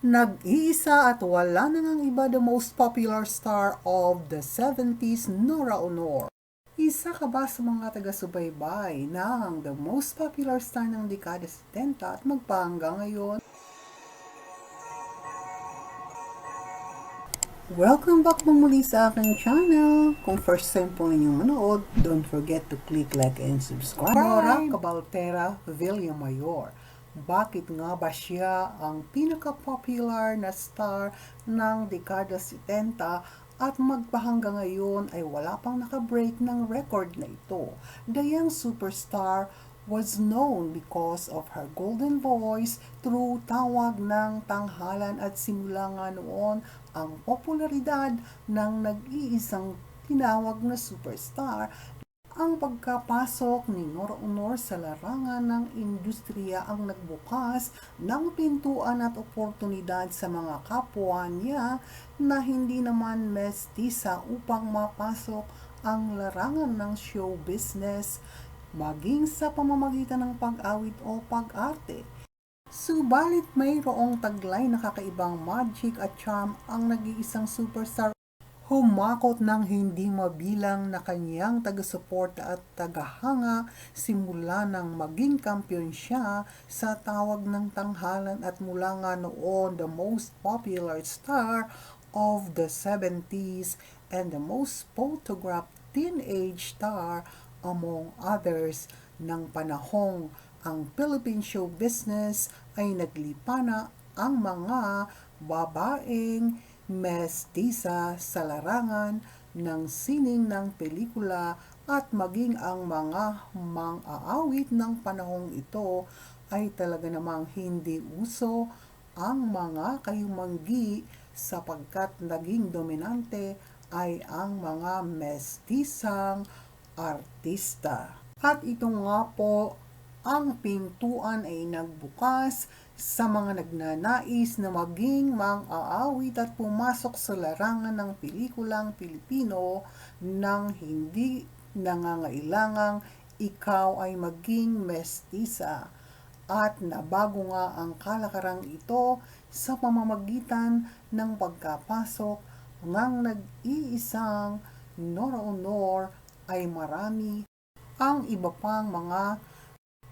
Nag-iisa at wala na ngang iba, the most popular star of the 70s, Nora Honor. Isa ka ba sa mga taga-subaybay ng the most popular star ng dekada 70 at magpahanggang ngayon? Welcome back po muli sa aking channel. Kung first time po ninyong manood, don't forget to click like and subscribe. Nora Cabaltera Villamayor. Bakit nga ba siya ang pinaka-popular na star ng dekada 70 at magpahanggang ngayon ay wala pang nakabreak ng record na ito? The young superstar was known because of her golden voice through Tawag ng Tanghalan at simula nga noon ang popularidad ng nag-iisang tinawag na superstar. Ang pagkapasok ni Nora Honor sa larangan ng industriya ang nagbukas ng pintuan at oportunidad sa mga kapwa niya na hindi naman mestisa upang mapasok ang larangan ng show business, maging sa pamamagitan ng pag-awit o pag-arte. Subalit mayroong taglay na kakaibang magic at charm ang nag-iisang superstar. Humakot ng hindi mabilang na kanyang taga-suporta at tagahanga simula nang maging kampiyon siya sa Tawag ng Tanghalan at mula nga noon the most popular star of the 70s and the most photographed teenage star among others ng panahong ang Philippine show business ay naglipana ang mga babaeng mestisa sa larangan ng sining ng pelikula at maging ang mga mang-aawit ng panahong ito ay talaga namang hindi uso ang mga kayumanggi sapagkat naging dominante ay ang mga mestisang artista. At ito nga po, ang pintuan ay nagbukas sa mga nagnanais na maging mang-aawit at pumasok sa larangan ng pelikulang Pilipino nang hindi nangangailangang ikaw ay maging mestisa. At nabago nga ang kalakarang ito sa pamamagitan ng pagkapasok ng nag-iisang Nora Honor ay marami ang iba pang mga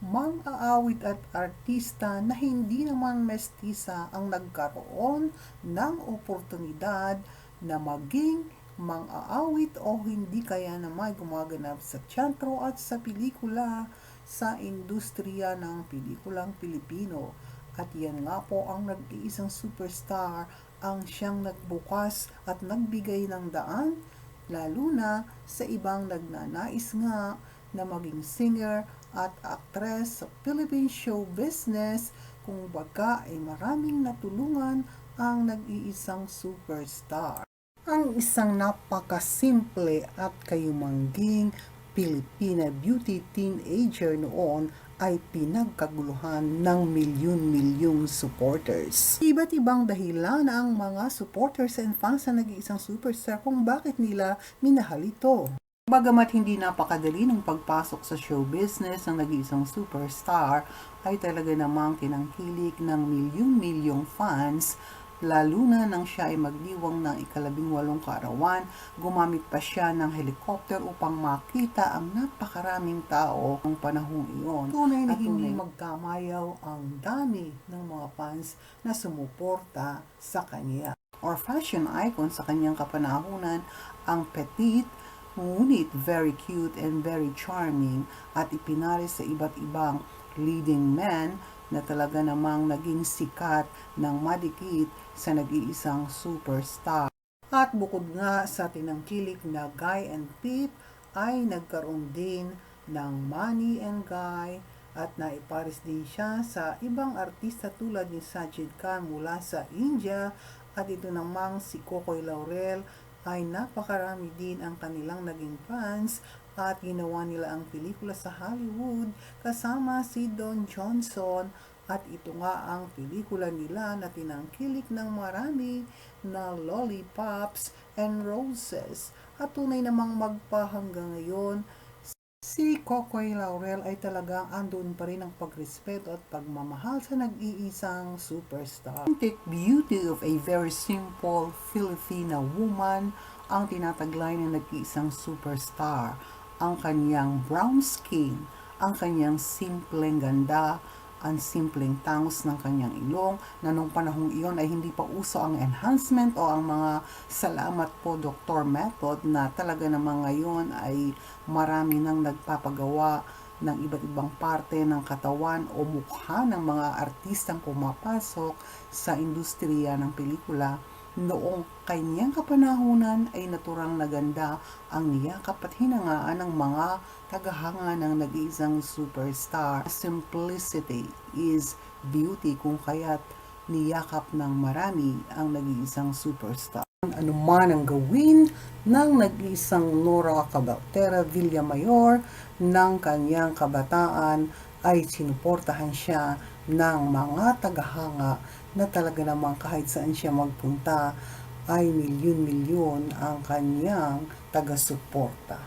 mang-aawit at artista na hindi naman mestisa ang nagkaroon ng oportunidad na maging mang-aawit o hindi kaya naman gumaganap sa teatro at sa pelikula sa industriya ng pelikulang Pilipino. At yan nga po ang nag-iisang superstar ang siyang nagbukas at nagbigay ng daan lalo na sa ibang nagnanais nga na maging singer at actress sa Philippine show business. Kung baga ay maraming natulungan ang nag-iisang superstar. Ang isang napakasimple at kayumangging Pilipina beauty teenager noon ay pinagkaguluhan ng milyon-milyong supporters. Iba't ibang dahilan ang mga supporters and fans na nag-iisang superstar kung bakit nila minahal ito. Bagamat hindi napakadali ng pagpasok sa show business ng nag-iisang superstar, ay talaga namang kinangkilik ng milyong-milyong fans, lalo na nang siya ay magdiwang ng ika-18 kaarawan. Gumamit pa siya ng helicopter upang makita ang napakaraming tao ng panahong iyon. Tunay na hindi magkamayaw ang dami ng mga fans na sumuporta sa kanya. Or fashion icon sa kanyang kapanahunan, ang petite, ngunit very cute and very charming at ipinaris sa iba't ibang leading men na talaga namang naging sikat ng madikit sa nag-iisang superstar. At bukod nga sa tinangkilik na Guy and Pete ay nagkaroon din ng Money and Guy at naiparis din siya sa ibang artista tulad ni Sajid Khan mula sa India at ito namang si Kokoy Laurel ay napakarami din ang kanilang naging fans at ginawa nila ang pelikula sa Hollywood kasama si Don Johnson at ito nga ang pelikula nila na tinangkilik ng marami na Lollipops and Roses at tunay namang magpahanggang ngayon Si Kokoy Laurel ay talagang andun pa rin ang pagrespeto at pagmamahal sa nag-iisang superstar. The beauty of a very simple Filipina woman ang tinataglay ng nag-iisang superstar. Ang kanyang brown skin, ang kanyang simpleng ganda, ang simpleng tangos ng kanyang ilong na nung panahong iyon ay hindi pa uso ang enhancement o ang mga salamat po doktor method na talaga naman ngayon ay marami nang nagpapagawa ng iba't ibang parte ng katawan o mukha ng mga artistang pumapasok sa industriya ng pelikula. Noong kanyang kapanahunan ay naturang naganda ang niyakap at hinangaan ng mga tagahanga ng nag-iisang superstar. Simplicity is beauty kung kaya't niyakap ng marami ang nag-iisang superstar. Ano man ang gawin ng nag-iisang Nora Cabaltera Villamayor ng kanyang kabataan ay sinuportahan siya ng mga tagahanga na talaga namang kahit saan siya magpunta ay milyon-milyon ang kanyang taga-suporta.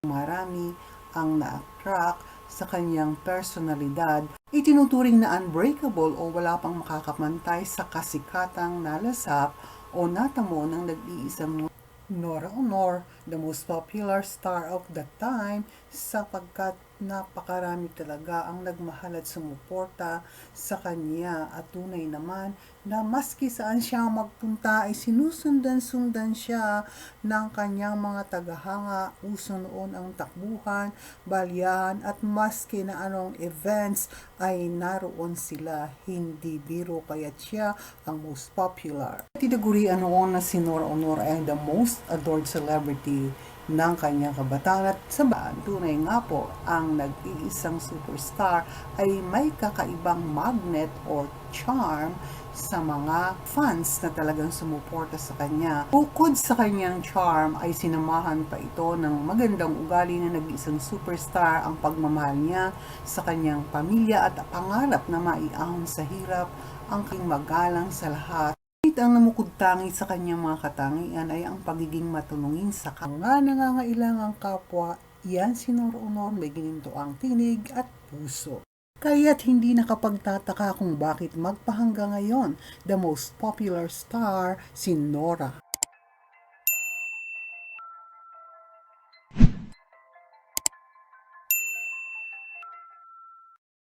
Marami ang na-attract sa kanyang personalidad, itinuturing na unbreakable o wala pang makakapantay sa kasikatang nalasap o natamo ng nag-iisang Nora Honor, the most popular star of the time, sapagkat napakarami talaga ang nagmahal at sumuporta sa kanya at tunay naman na maski saan siya magpunta ay sinusundan-sundan siya ng kanyang mga tagahanga. Uso noon ang takbuhan, balyahan at maski na anong events ay naroon sila. Hindi biro kaya't siya ang most popular. Tinagurian noon na si Nora Honor ay the most adored celebrity ng kanyang kabataan at sa tunay nga po ang nag-iisang superstar ay may kakaibang magnet o charm sa mga fans na talagang sumuporta sa kanya. Bukod sa kanyang charm ay sinamahan pa ito ng magandang ugali na nag-iisang superstar ang pagmamahal niya sa kanyang pamilya at pangarap na maiahon sa hirap ang kanyang magalang sa lahat. Ang namukod-tangi sa kanyang mga katangian ay ang pagiging matulungin sa mga nangangailangang kapwa. Yan si Nora Honor, may ginintoang tinig at puso. Kaya't hindi nakapagtataka kung bakit magpahanggang ngayon the most popular star si Nora.